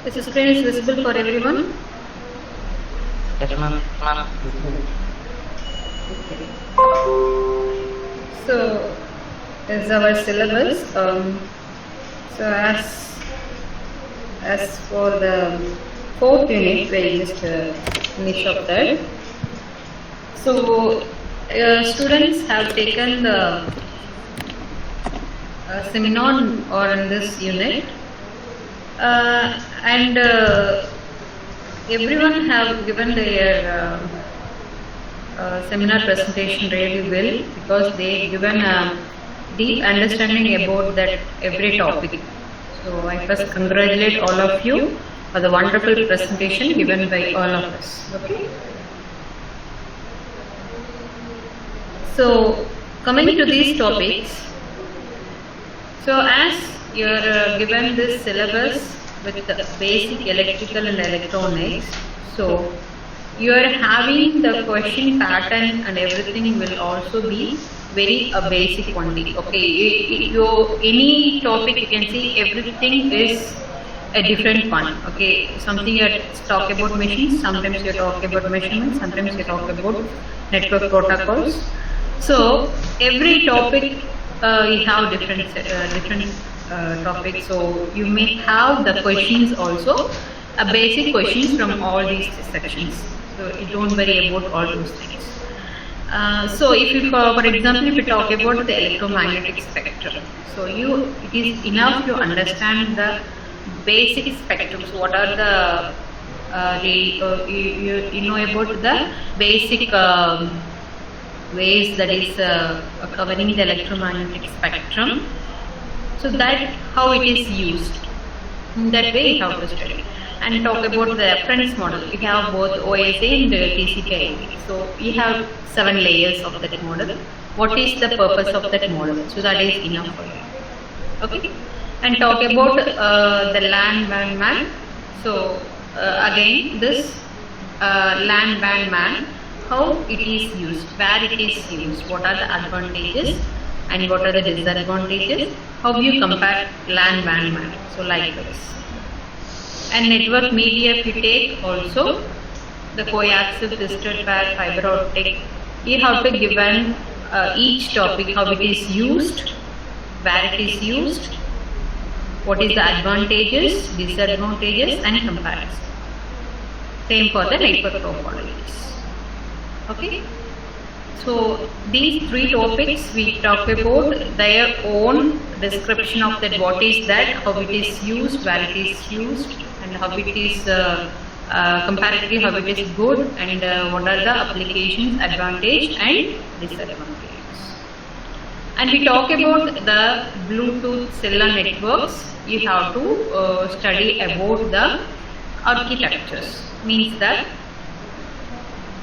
Is the screen is visible for everyone? Yes, ma'am. So, is our syllabus. So as for the fourth unit, we just finish up that. So, students have taken the seminar or in this unit, and everyone have given their seminar presentation really well, because they given a deep understanding about that every topic. So I first congratulate all of you for the wonderful presentation given by all of us. Okay. So coming to these topics, so as you are given this syllabus with the basic electrical and electronics, so you are having the question pattern and everything will also be very basic only. Okay, any topic you can see everything is a different one. Okay, something you talk about machines, sometimes you talk about measurements, sometimes you talk about network protocols. So every topic you have different topics. So you may have the questions also, basic questions from all these sections. So you don't worry about all those things. So if you, for example, if you talk about the electromagnetic spectrum, so it is enough to understand the basic spectrums. What are the you know about the basic ways that is covering the electromagnetic spectrum. So that how it is used. In that way, you have to study. And talk about the reference model. We have both OSA and TCP/IP. So we have 7 layers of that model. What is the purpose of that model? So that is enough for you. Okay. And talk about the LAN WAN MAN. So again, this LAN WAN MAN, how it is used, where it is used, what are the advantages and what are the disadvantages, how you compare LAN WAN MAN. So like this. And network media, if you take also the coaxial, twisted pair, fiber optic, you have to given each topic how it is used, where it is used, what is the advantages, disadvantages and comparison. Same for the network topologies. Okay. So these 3 topics we talk about their own description of that, what is that, how it is used, where it is used, and how it is comparatively how it is good, and what are the applications, advantage and disadvantages. And we talk about the Bluetooth cellular networks. You have to study about the architectures. Means that,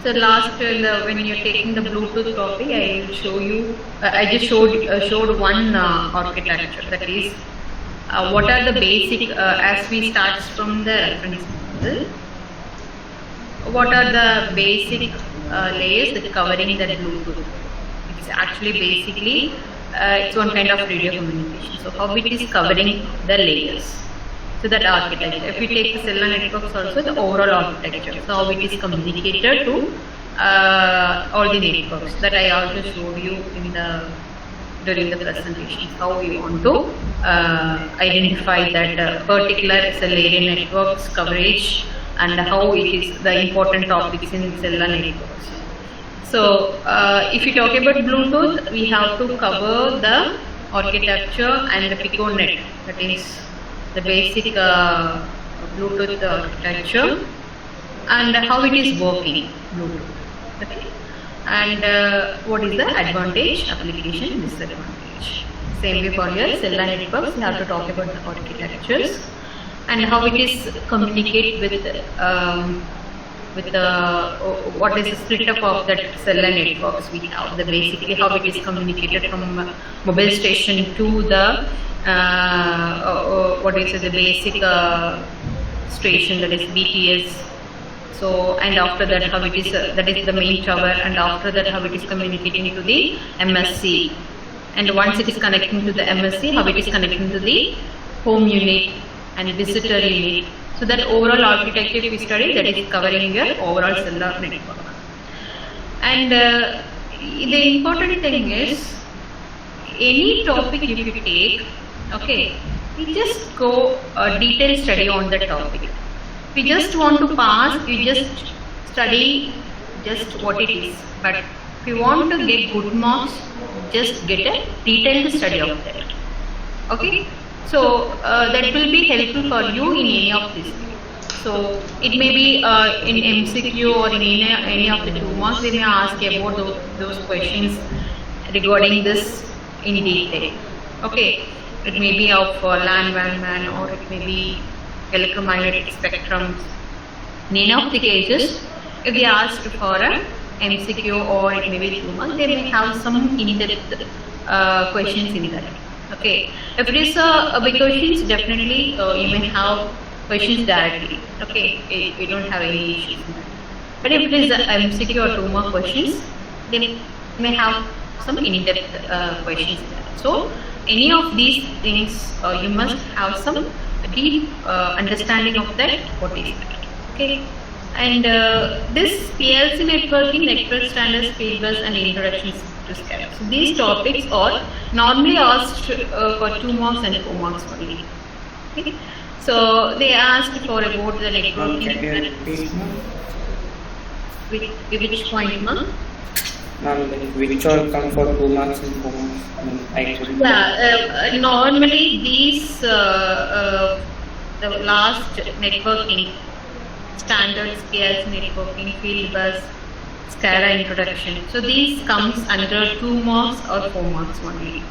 so last when you're taking the Bluetooth topic, I will show you. I just showed one architecture, that is what are the basic, as we start from the reference model, what are the basic layers that covering that Bluetooth. It's actually basically it's one kind of radio communication. So how it is covering the layers. So that architecture. If we take the cellular networks also, the overall architecture. So how it is communicated to all the networks that I also showed you in during the presentation. How we want to identify that particular cellular networks coverage and how it is the important topics in cellular networks. So if you talk about Bluetooth, we have to cover the architecture and the PicoNet, that is the basic Bluetooth architecture and how it is working Bluetooth. Okay. And what is the advantage, application, disadvantage. Same way for your cellular networks, you have to talk about the architectures and how it is communicate with what is the split up of that cellular networks we have, the basically how it is communicated from mobile station to the what is the basic station, that is BTS. So and after that how it is that is the main tower, and after that how it is communicating to the MSC, and once it is connecting to the MSC, how it is connecting to the home unit and visitor unit. So that overall architecture we study, that is covering your overall cellular network. And the important thing is, any topic if you take, okay, we just go a detailed study on the topic. If you just want to pass, you just study just what it is. But if you want to get good marks, just get a detailed study of that. Okay, so that will be helpful for you in any of these. So it may be in MCQ or in any of the 2 marks, they may ask about those questions regarding this in detail. Okay, it may be of LAN, WAN, or it may be electromagnetic spectrums. In any of the cases, if they asked for a MCQ or it may be 2 marks, they may have some in-depth questions in that. Okay, if it is a big questions, definitely you may have questions directly. Okay, you don't have any issues in that. But if it is a MCQ or 2 mark questions, they may have some in-depth questions in that. So any of these things, you must have some deep understanding of that, what is it. Okay. And this PLC networking, network standards, field bus, and introductions to SCADA. So these topics are normally asked for 2 marks and 4 marks only. Okay. So they asked for about the networking. Which point, ma'am? Which all come for 2 marks and 4 marks? Actually. Yeah, normally these the last networking, standards, PLC networking, field bus, SCADA introduction. So these comes under 2 marks or 4 marks only.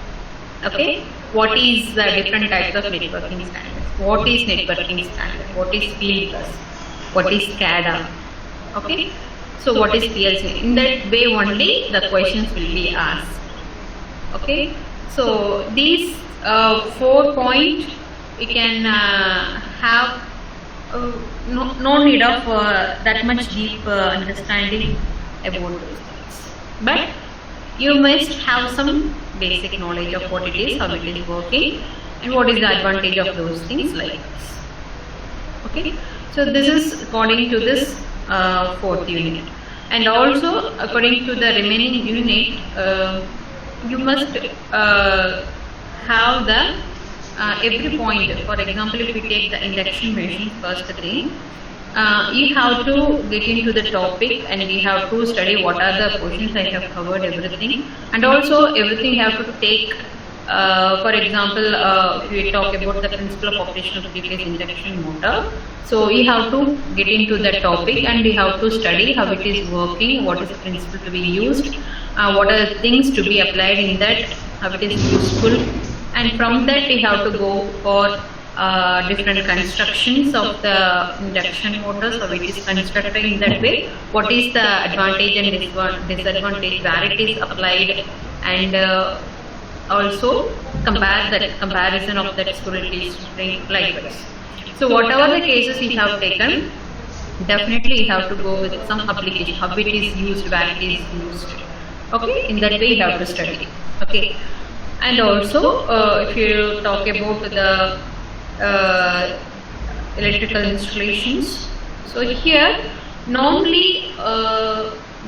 Okay, what is the different types of networking standards? What is networking standard? What is field bus? What is SCADA? Okay, so what is PLC? In that way only the questions will be asked. Okay, so these 4 points we can have no need of that much deep understanding about those things. But you must have some basic knowledge of what it is, how it is working, and what is the advantage of those things like this. Okay, so this is according to this 4th unit. And also according to the remaining unit, you must have the every point. For example, if we take the induction machine, first thing, you have to get into the topic and we have to study what are the portions. I have covered everything, and also everything you have to take. For example, if we talk about the principle of operation of 3-phase induction motor, so you have to get into the topic and you have to study how it is working, what is the principle to be used, what are the things to be applied in that, how it is useful, and from that we have to go for different constructions of the induction motors, how it is constructed in that way, what is the advantage and disadvantage, where it is applied, and also comparison of that squirrel spring likewise. So whatever the cases you have taken, definitely you have to go with some application, how it is used, where it is used. Okay, in that way you have to study. Okay, and also if you talk about the electrical installations, so here normally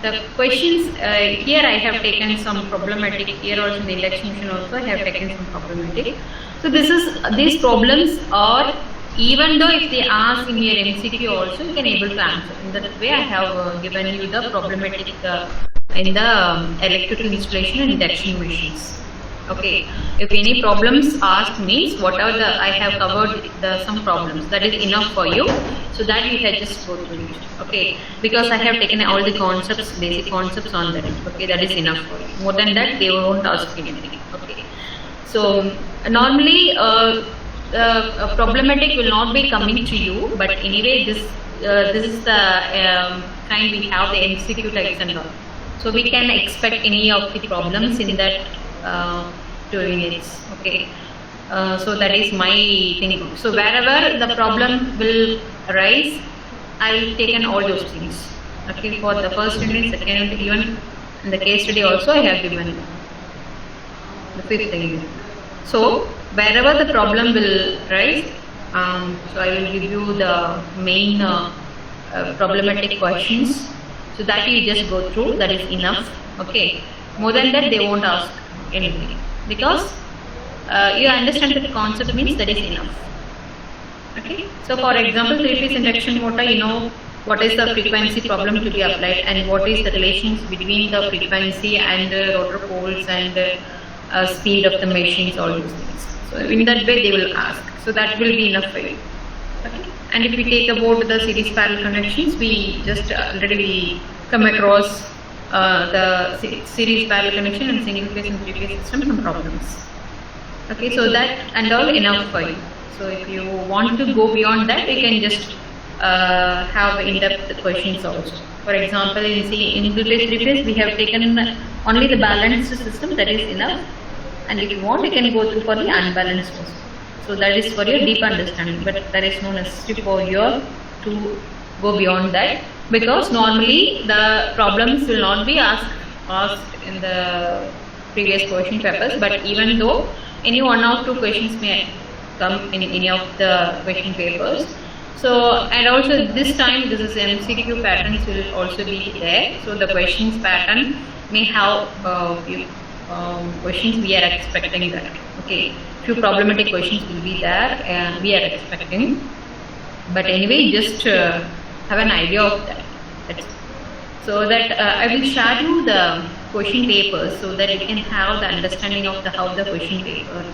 the questions here I have taken some problematic. Here also in the induction machine also I have taken some problematic. So these problems are, even though if they ask in your MCQ also, you can able to answer. In that way I have given you the problematic in the electrical installation and induction machines. Okay, if any problems asked means whatever I have covered some problems, that is enough for you, so that you can just go through it. Okay, because I have taken all the concepts, basic concepts on that. Okay, that is enough for you. More than that they won't ask you anything. Okay, so normally problematic will not be coming to you, but anyway this is the kind we have the MCQ types and all. So we can expect any of the problems in that 2 units. Okay, so that is my thing. So wherever the problem will arise, I will take in all those things. Okay, for the first unit, second unit, even in the case study also I have given the 5th unit. So wherever the problem will arise, So I will give you the main problematic questions. So that you just go through, that is enough. Okay. More than that, they won't ask anything because you understand the concept means that is enough. Okay. So for example, three-phase induction motor, you know what is the frequency problem to be applied and what is the relations between the frequency and rotor poles and speed of the machines, all those things. So in that way they will ask. So that will be enough for you. Okay. And if we take about the series parallel connections, we just already come across the series parallel connection and single phase and three phase system, some problems. Okay, so that and all enough for you. So if you want to go beyond that, you can just have in-depth questions also. For example, in single phase, three phase, we have taken only the balanced system, that is enough. And if you want, you can go through for the unbalanced also. So that is for your deep understanding, but there is no necessity for you to go beyond that, because normally the problems will not be asked in the previous question papers, but even though any one or two questions may come in any of the question papers. So, and also this time this is MCQ patterns will also be there. So the questions pattern may have few questions we are expecting that. Okay, few problematic questions will be there and we are expecting. But anyway, just have an idea of that. That's it. So that I will share you the question papers so that you can have the understanding of the how the question paper,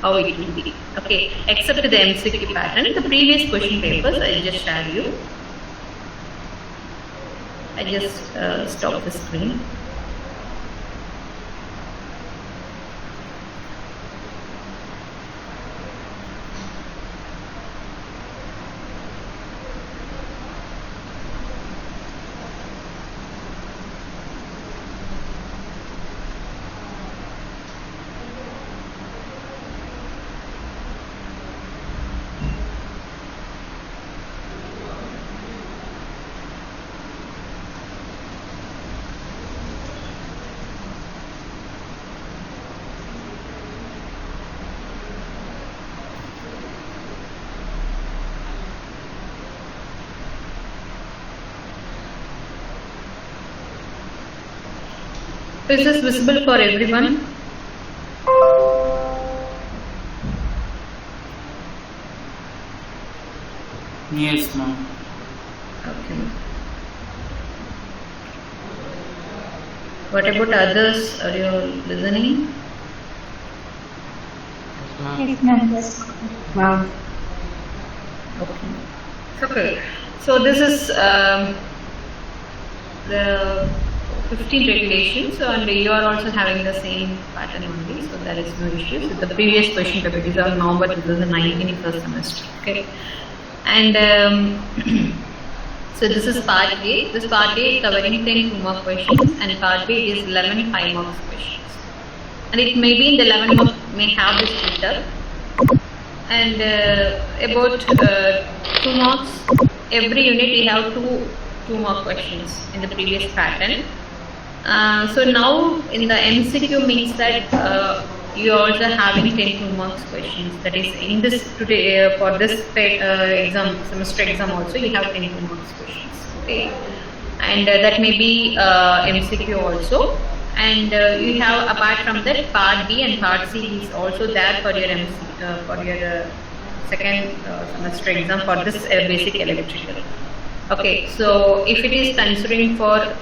how it will be. Okay, except the MCQ pattern, the previous question papers I will just share you. I just stop the screen. Is this visible for everyone? Yes, ma'am. Okay. What about others? Are you listening? Yes, ma'am. Yes, ma'am. Okay. Okay. So this is the 15 regulations, and you are also having the same pattern only, so there is no issues with the previous question paper. These are November 2019 first semester. Okay. And so this is part A. This part A is covering 10 2-mark questions, and part B is 11 5-mark questions. And it may be in the 11 mark may have this split up. And about 2 marks, every unit we have two mark questions in the previous pattern. So now in the MCQ means that you are also having 10 2-mark questions. That is in this today for this exam semester exam also you have 10 2-mark questions. Okay, and that may be MCQ also. And you have apart from that part B and part C is also there for your for your second semester exam for this basic electrical. Okay, so if it is considering for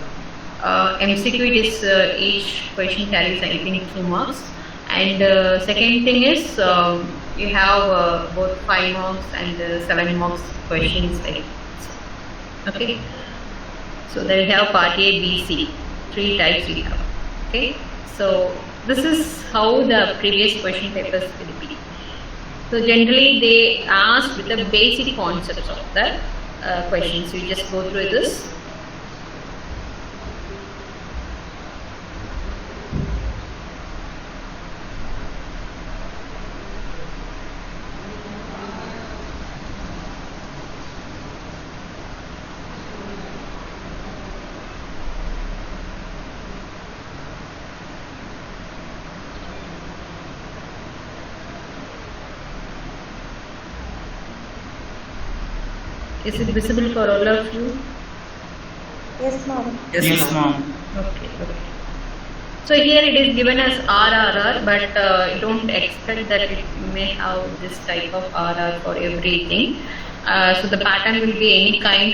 MCQ, it is each question carries I think 2 marks, and second thing is you have both 5 marks and 7 marks questions like this. Okay, so there you have part A, B, C, 3 types we have. Okay, so this is how the previous question papers will be. So generally they ask with the basic concepts of the questions. You just go through this. Is it visible for all of you? Yes, ma'am. Yes, ma'am. Okay, okay. So here it is given as RRR, but don't expect that it may have this type of RR for everything. So the pattern will be any kind,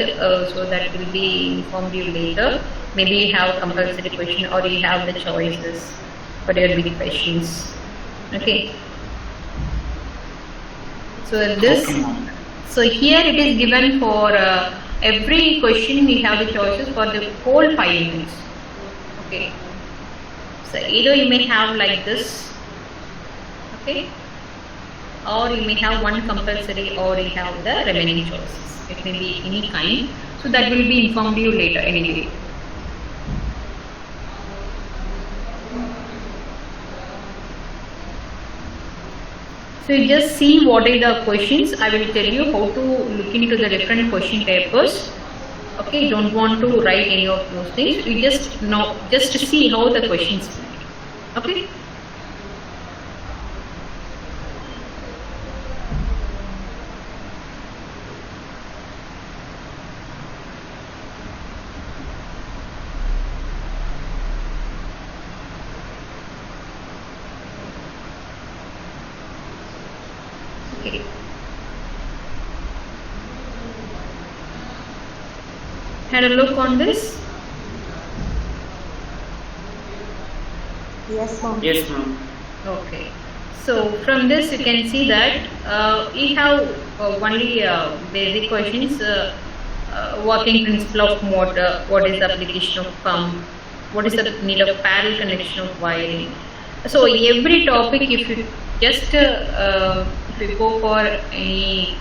so that will be informed you later. Maybe you have compulsory question or you have the choices for your big questions. Okay. So this, Okay, ma'am. so here it is given for every question we have the choices for the whole 5 minutes. Okay. So either you may have like this, okay, or you may have one compulsory, or you have the remaining choices. It may be any kind. So that will be informed you later anyway. So you just see what are the questions. I will tell you how to look into the different question papers. Okay, you don't want to write any of those things. You just know, just to see how the questions. Okay. Okay. Had a look on this. Yes, ma'am. Yes, ma'am. Okay. So from this you can see that we have only basic questions. Working principle of motor. What is the application of pump? What is the need of parallel connection of wiring? So every topic, if you just if you go for any,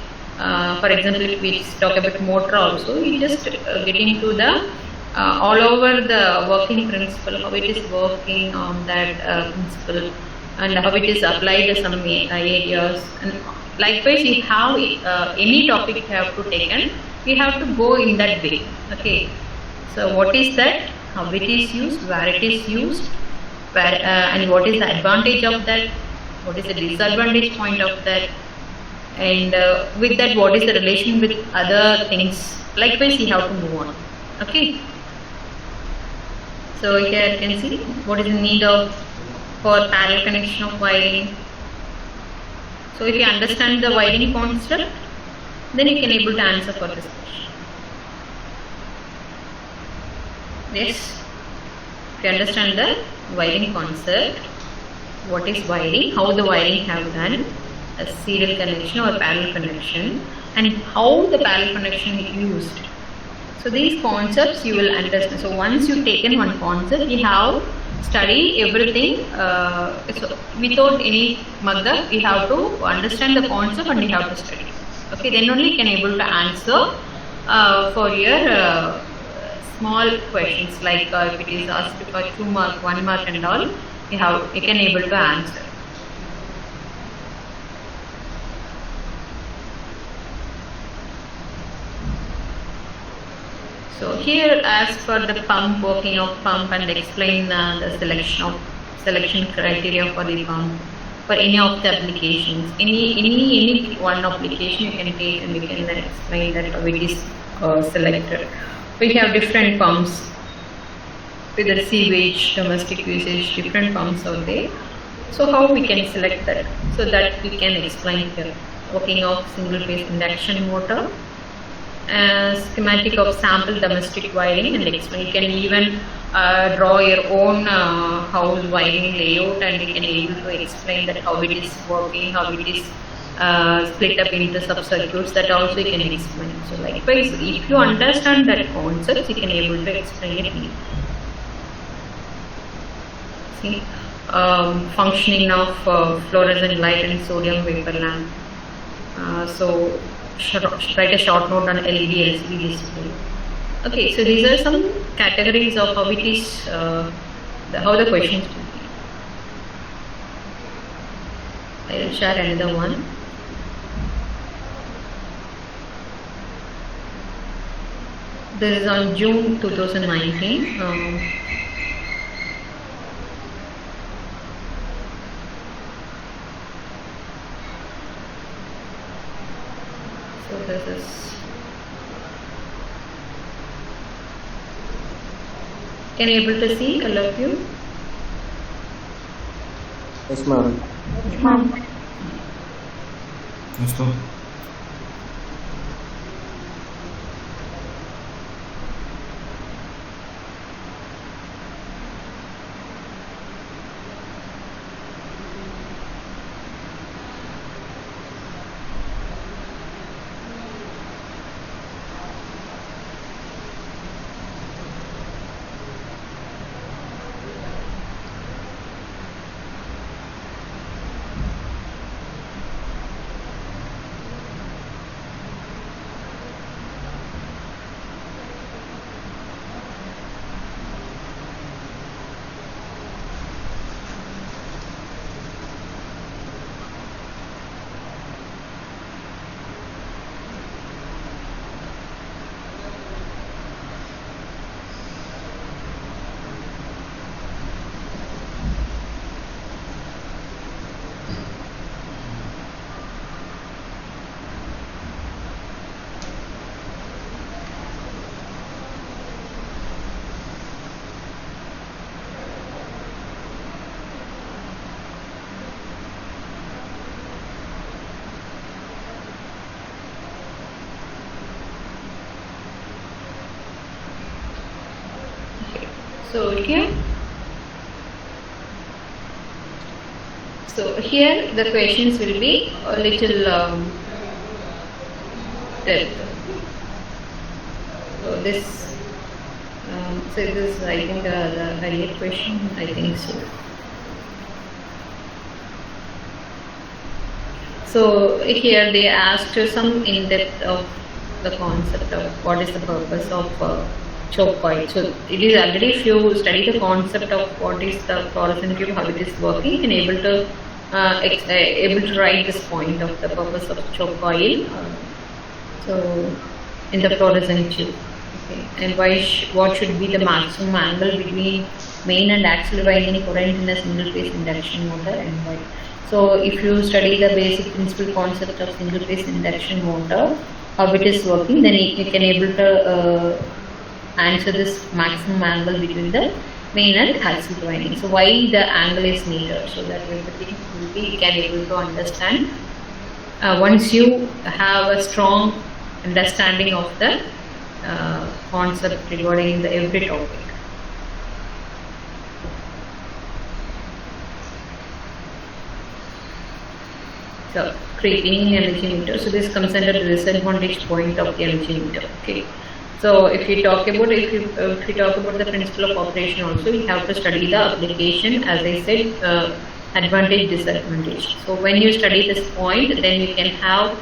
for example, if we talk about motor also, you just get into the all over the working principle, how it is working on that principle, and how it is applied to some areas. And likewise, you have any topic you have to take, and we have to go in that way. Okay. So what is that? How it is used? Where it is used? Where and what is the advantage of that? What is the disadvantage point of that? And with that, what is the relation with other things? Likewise, you have to move on. Okay. So here you can see what is the need of for parallel connection of wiring. So if you understand the wiring concept, then you can able to answer for this question. Yes. If you understand the wiring concept, what is wiring, how the wiring have done, a serial connection or parallel connection, and how the parallel connection is used. So these concepts you will understand. So once you taken one concept, you have study everything so without any mugda. You have to understand the concept and you have to study. Okay, then only you can able to answer for your small questions, like if it is asked for 2 mark, 1 mark and all, you can able to answer. So here, as for the pump, working of pump, and explain the selection criteria for the pump for any of the applications. Any one application you can take and you can explain that how it is selected. We have different pumps with the sewage, domestic usage, different pumps out there. So how we can select that? So that we can explain here. Working of single phase induction motor. Schematic of sample domestic wiring, and explain. You can even draw your own house wiring layout, and you can able to explain that how it is working, how it is split up into sub-circuits. That also you can explain. So likewise, if you understand that concept, you can able to explain it. See, functioning of fluorescent light and sodium vapor lamp. So write a short note on LED LCD display. Okay, so these are some categories of how it is, how the questions will be. I will share another one. This is on June 2019. So this is Can you able to see all of you? Yes, ma'am. Yes, ma'am. Yes, ma'am. So here the questions will be a little depth. So this I think the earlier question, I think so. So here they asked some in depth of the concept of what is the purpose of choke coil. So it is already, if you study the concept of what is the fluorescent tube, how it is working, you can able to write this point of the purpose of choke coil. So in the fluorescent tube, okay, and what should be the maximum angle between main and axle winding current in a single phase induction motor, and why? So if you study the basic principle concept of single phase induction motor, how it is working, then you can able to answer this maximum angle between the main and axle winding. So why the angle is needed? So that everything will be, you can able to understand once you have a strong understanding of the concept regarding the every topic. So creating energy meter. So this comes under the disadvantage point of the energy meter. Okay. So if you talk about the principle of operation also, we have to study the application, as I said, advantage, disadvantage. So when you study this point, then you can have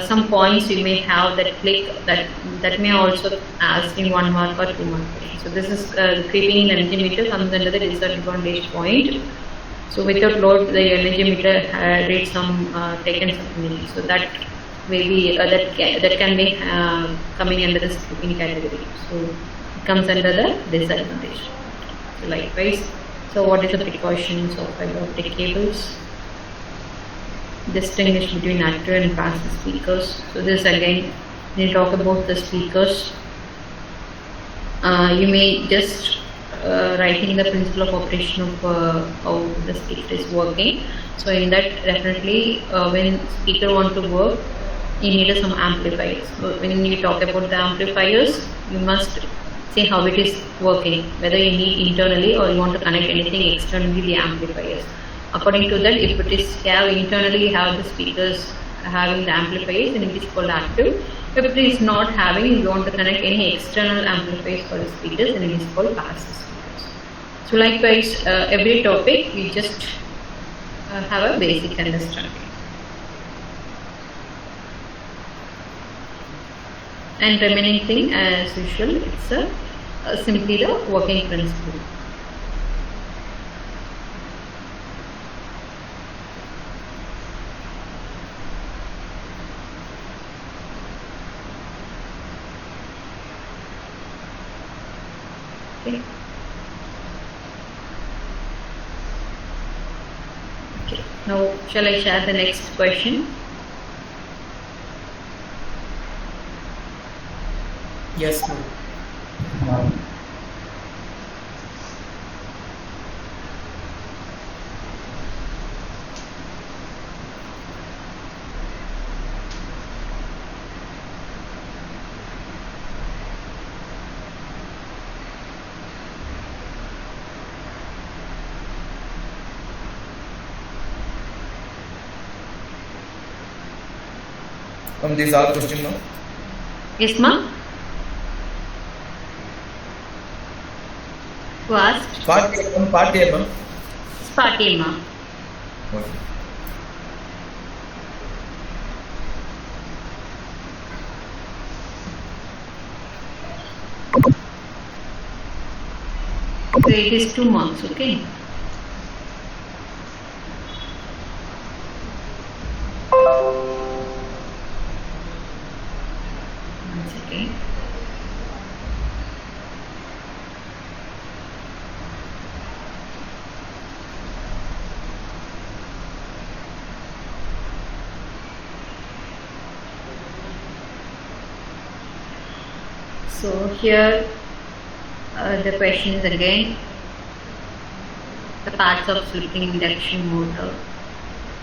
some points you may have that click that may also ask in 1 mark or 2 mark. So this is creeping in energy meter comes under the disadvantage point. So without load, the energy meter reads some taken some. So that maybe that can be coming under the skipping category. So it comes under the disadvantage. So likewise, so what is the precautions of fiber optic cables? Distinguish between active and passive speakers. So this again, when you talk about the speakers, you may just writing the principle of operation of how the speaker is working. So in that, definitely when speaker want to work, you need some amplifiers. So when you talk about the amplifiers, you must see how it is working, whether you need internally or you want to connect anything externally, the amplifiers. According to that, if it is internally have the speakers having the amplifiers, then it is called active. If it is not having, you want to connect any external amplifiers for the speakers, then it is called passive speakers. So likewise, every topic we just have a basic understanding. And remaining thing, as usual, it's simply the working principle. Okay. Okay. Now, shall I share the next question? Yes, ma'am. from these all question, no? Yes, ma'am. Who asked? Part A, ma'am. Party, ma'am. Okay. So it is 2 marks, okay? One second. So here the question is again the parts of flipping induction motor.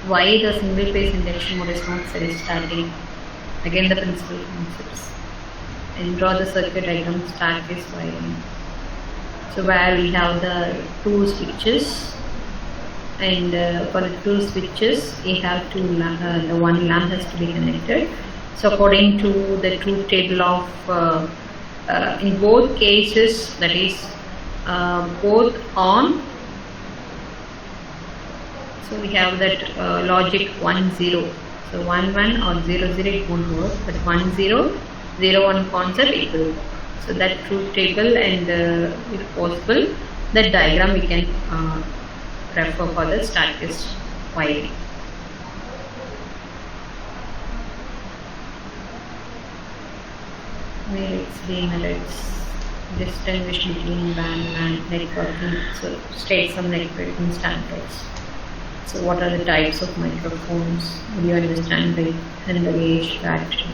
Why the single phase induction motor is not self-starting? Again the principal concepts. And draw the circuit diagram, start this wiring. So where we have the 2 switches, and for the 2 switches we have the one lamp has to be connected. So according to the truth table of in both cases, that is both on, so we have that logic 1 0, so 1 1 or 0 0 it won't work, but 1 0 0 1 concept it will work. So that truth table, and if possible that diagram we can refer for the start test wiring. Where it's being distinguished between WAN and networking, so state some networking standards. So what are the types of microphones? Do you understand the age battery?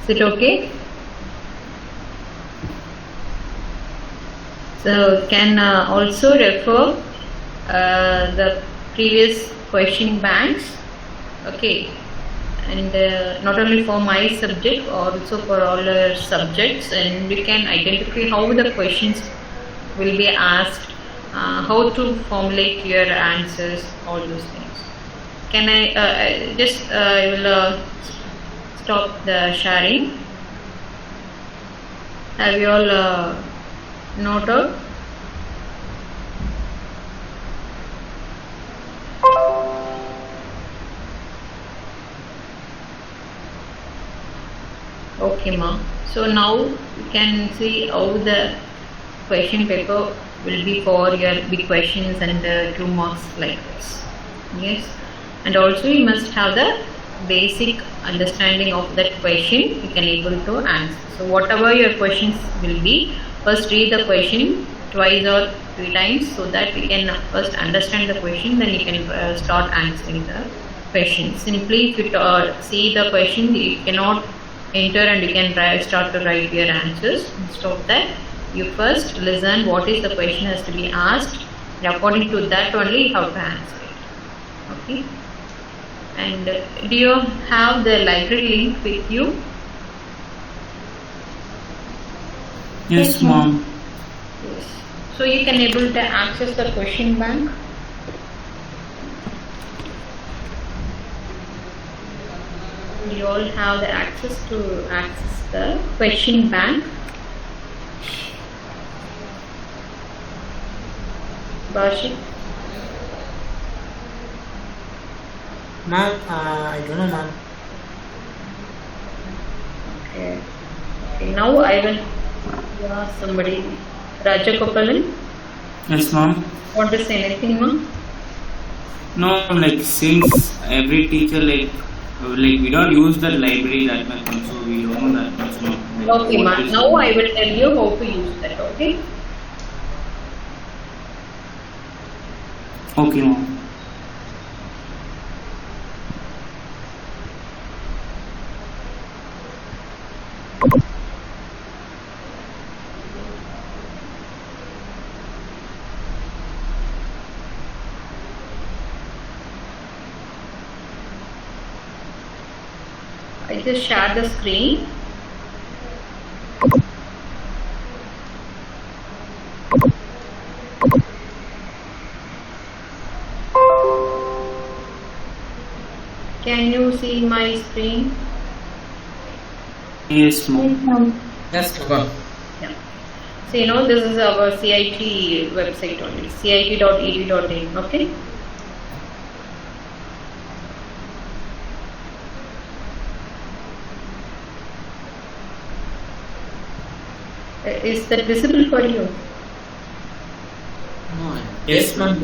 Is it okay? So can also refer the previous question banks, okay, and not only for my subject, also for all our subjects, and you can identify how the questions will be asked, how to formulate your answers, all those things. Can I I will stop the sharing. Have you all noted? Okay, ma. So now you can see how the question paper will be for your big questions and 2 marks like this. Yes, and also you must have the basic understanding of that question you can able to answer. So whatever your questions will be, first read the question twice or 3 times so that we can first understand the question, then you can start answering the question. Simply if you see the question, you cannot enter and you can start to write your answers. Instead of that, you first listen what is the question has to be asked, and according to that only you have to answer it. Okay. And do you have the library link with you? Yes, ma'am. Yes. So you can able to access the question bank. You all have the access to access the question bank. Bashik? Ma'am, I don't know, ma'am. Okay. Okay, now I will ask somebody. Rajagopalan, Yes, ma'am. want to say anything, ma'am? No, like since every teacher like we don't use the library that much, so we don't know that much. No. Like, Okay, what ma'am. is- Now I will tell you how to use that. Okay. Okay, ma'am. I just share the screen. Can you see my screen? Yes, ma'am. Yes, ma'am. Yeah. So you know this is our CIT website only, cit.edu.in. Okay. Is that visible for you? Yes, ma'am.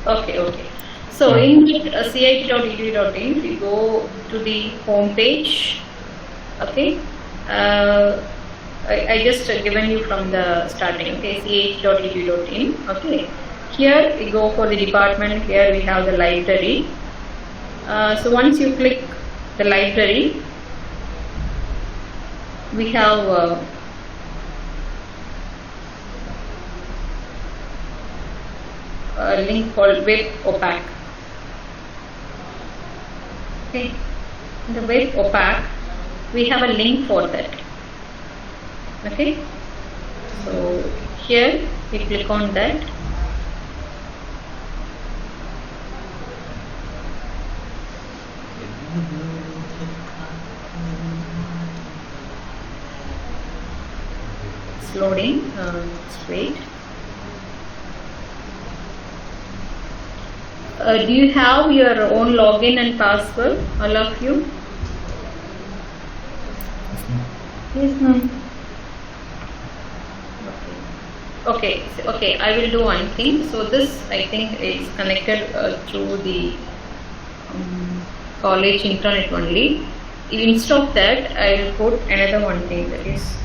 Okay. So in cit.edu.in, we go to the home page. Okay. I just given you from the starting. Okay, cit.edu.in. Okay. Here we go for the department. Here we have the library. So once you click the library, we have a link called Web OPAC. Okay, in the Web OPAC, we have a link for that. Okay, so here we click on that. It's loading. Just wait. Do you have your own login and password, all of you? Yes, ma'am. Okay, I will do one thing. So this, I think, is connected through the college internet only. Instead of that, I will put another one thing, that is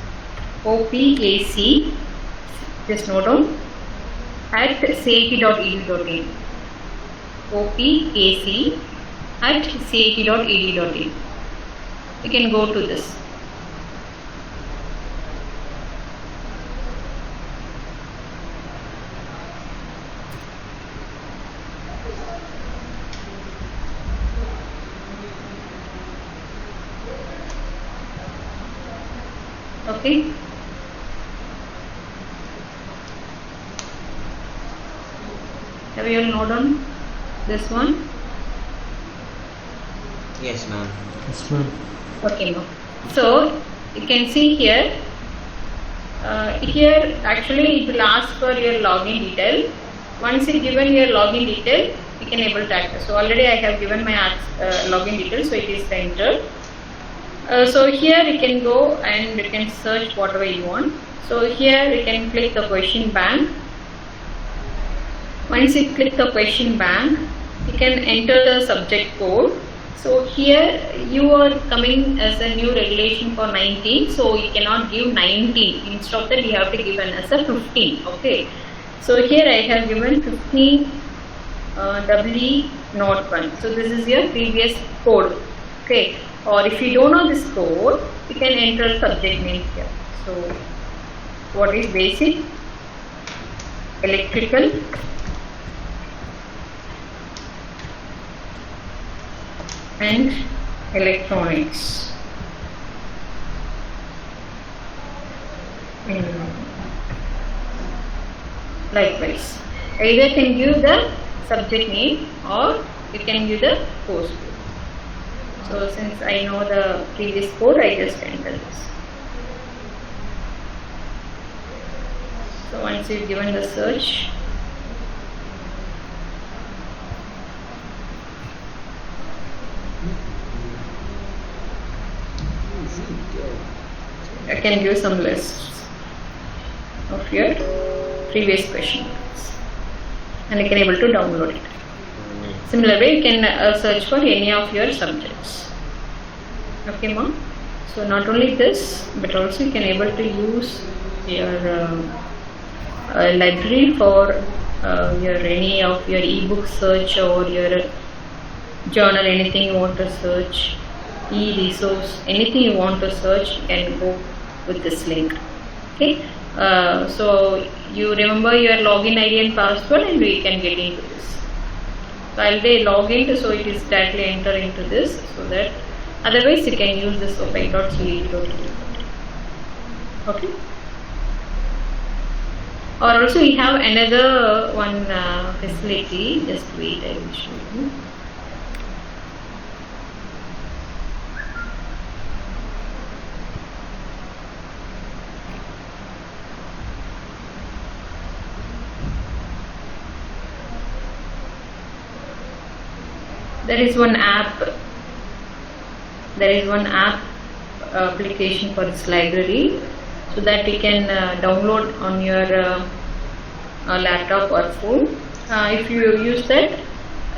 OPAC, just note down, at cit.edu.in. OPAC at cit.edu.in. You can go to this. Okay. Have you all noted down this one? Yes, ma'am. Okay, no. So you can see here. Here actually it will ask for your login detail. Once you given your login detail, you can able to access. So already I have given my login details, so it is entered. So here you can go and you can search whatever you want. So here you can click the question bank. Once you click the question bank, you can enter the subject code. So here you are coming as a new regulation for 19, so you cannot give 19. Instead of that, you have to give an as a 15. Okay. So here I have given 15 WE01. So this is your previous code. Okay. Or if you don't know this code, you can enter subject name here. So what is basic? Electrical. And electronics. Likewise, either can give the subject name or you can give the course code. So since I know the previous code, I just enter this. So once you've given the search, I can give some lists of your previous question and you can able to download it. Similar way, you can search for any of your subjects. Okay, ma'am. So not only this, but also you can able to use your library for your any of your ebook search or your journal, anything you want to search, e-resource, anything you want to search, you can go with this link. Okay. So you remember your login ID and password, and we can get into this. So I'll log in, so it is directly enter into this, so that otherwise you can use this opec.ce.in. Okay. Or also we have another one facility. Just wait, I will show you. There is one app. There is one app application for this library, so that you can download on your laptop or phone. If you use that,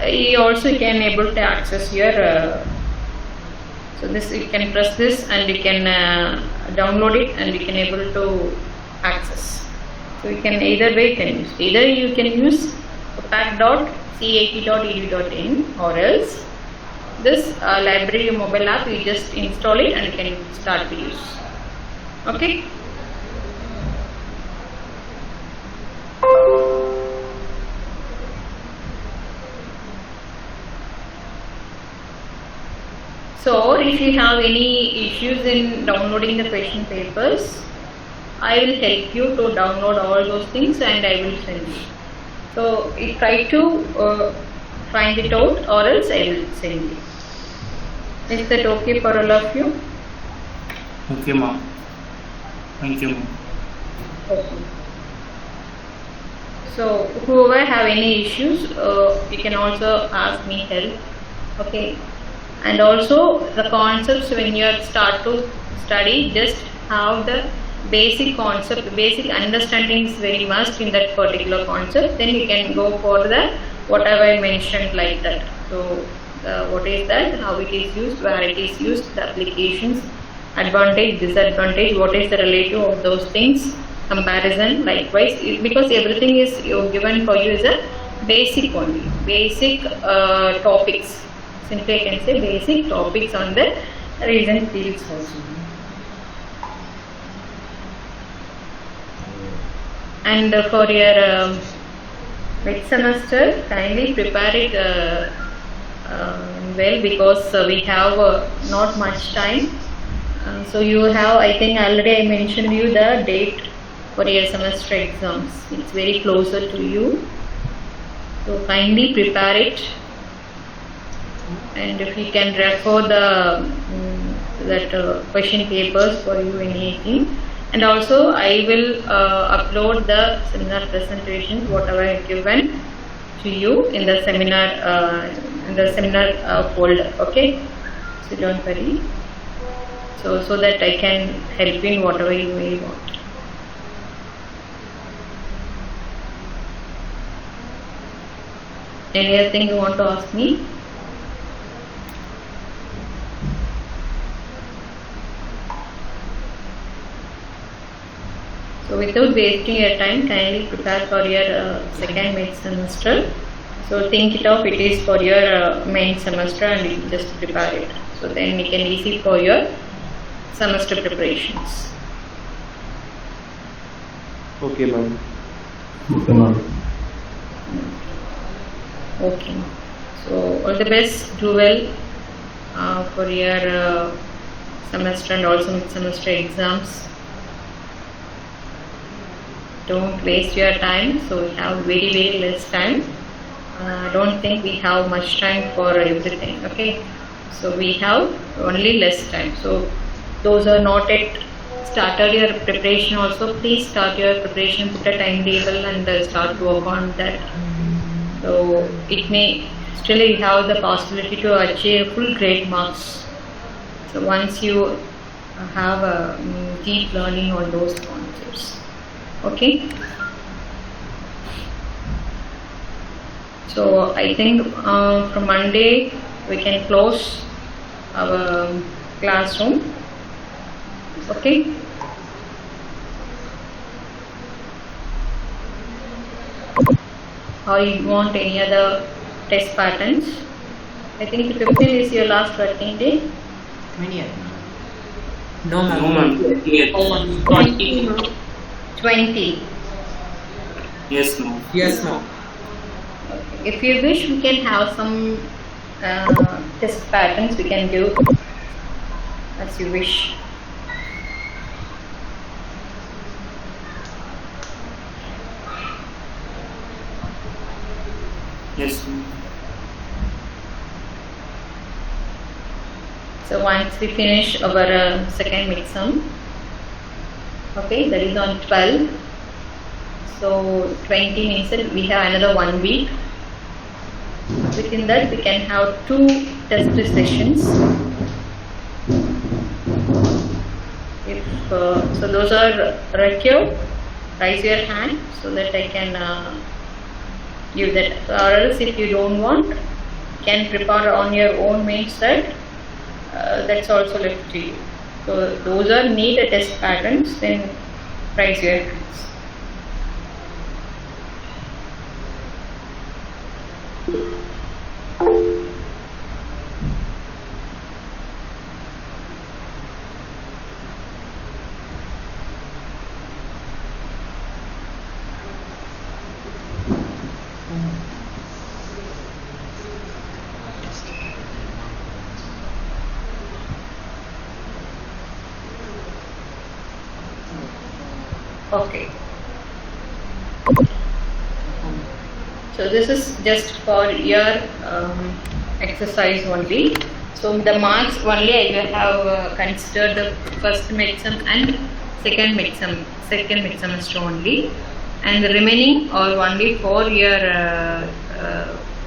you also can able to access your. So this you can press this and you can download it and you can able to access. So you can either way you can use. Either you can use opac.cet.edu.in or else this library mobile app, you just install it and you can start to use. Okay. So if you have any issues in downloading the question papers, I will help you to download all those things and I will send you. So you try to find it out or else I will send you. Is that okay for all of you? Okay, ma'am. Thank you, ma'am. Okay. So whoever have any issues, you can also ask me help. Okay. And also the concepts, when you start to study, just have the basic concept, basic understanding is very must in that particular concept. Then you can go for the whatever I mentioned like that. So what is that, how it is used, where it is used, the applications, advantage, disadvantage, what is the relative of those things, comparison, likewise, because everything is given for you is a basic only, basic topics. Simply I can say basic topics on the recent fields also. And for your next semester, kindly prepare it well, because we have not much time. So you have, I think already I mentioned you the date for your semester exams. It's very closer to you. So kindly prepare it. And if you can refer the that question papers for you in 18. And also I will upload the seminar presentations whatever I have given to you in the seminar folder. Okay, so don't worry. So that I can help in whatever you may want. Any other thing you want to ask me? So without wasting your time, kindly prepare for your second main semester. So think it of it is for your main semester and you just prepare it. So then you can easy for your semester preparations. Okay, ma'am. Okay, ma'am. Okay. So all the best. Do well for your semester and also mid-semester exams. Don't waste your time. So we have very, very less time. I don't think we have much time for everything. Okay. So we have only less time. So those are not yet started your preparation also, please start your preparation, put a timetable and start work on that. So it may still you have the possibility to achieve full grade marks. So once you have a deep learning on those concepts. Okay. So I think from Monday we can close our classroom. Okay. Or you want any other test patterns? I think 15 is your last working day. 20th. No, ma'am. No, ma'am. 20th. Oh, ma'am. 20. 20. Yes, ma'am. Yes, ma'am. If you wish, we can have some test patterns we can do as you wish. Yes, ma'am. So once we finish our second midsum, okay, that is on 12. So 20 means that we have another 1 week. Within that, we can have 2 test sessions. If so, those are required. Raise your hand so that I can give that. Or else, if you don't want, can prepare on your own main set. That's also left to you. So those are neat test patterns. Then raise your hands. Okay. So this is just for your exercise only. So the marks only I will have considered the first midsum and second midsum semester only, and the remaining are only for your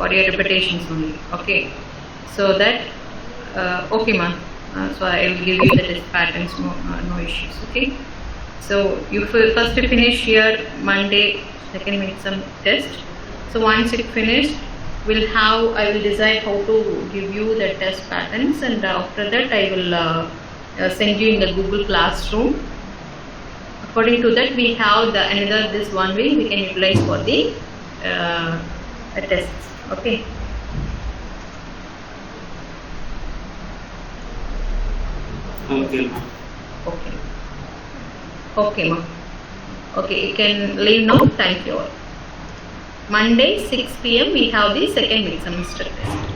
repetitions only. Okay. So that okay, ma'am. So I will give you the test patterns. No issues. Okay. So you first finish your Monday second midsum test. So once it finished, I will decide how to give you the test patterns, and after that I will send you in the Google Classroom. According to that, we have this 1 week we can utilize for the tests. Okay. Okay, ma'am. Okay. Okay, ma'am. Okay, you can leave now. Thank you all. Monday 6 p.m. we have the second mid semester test.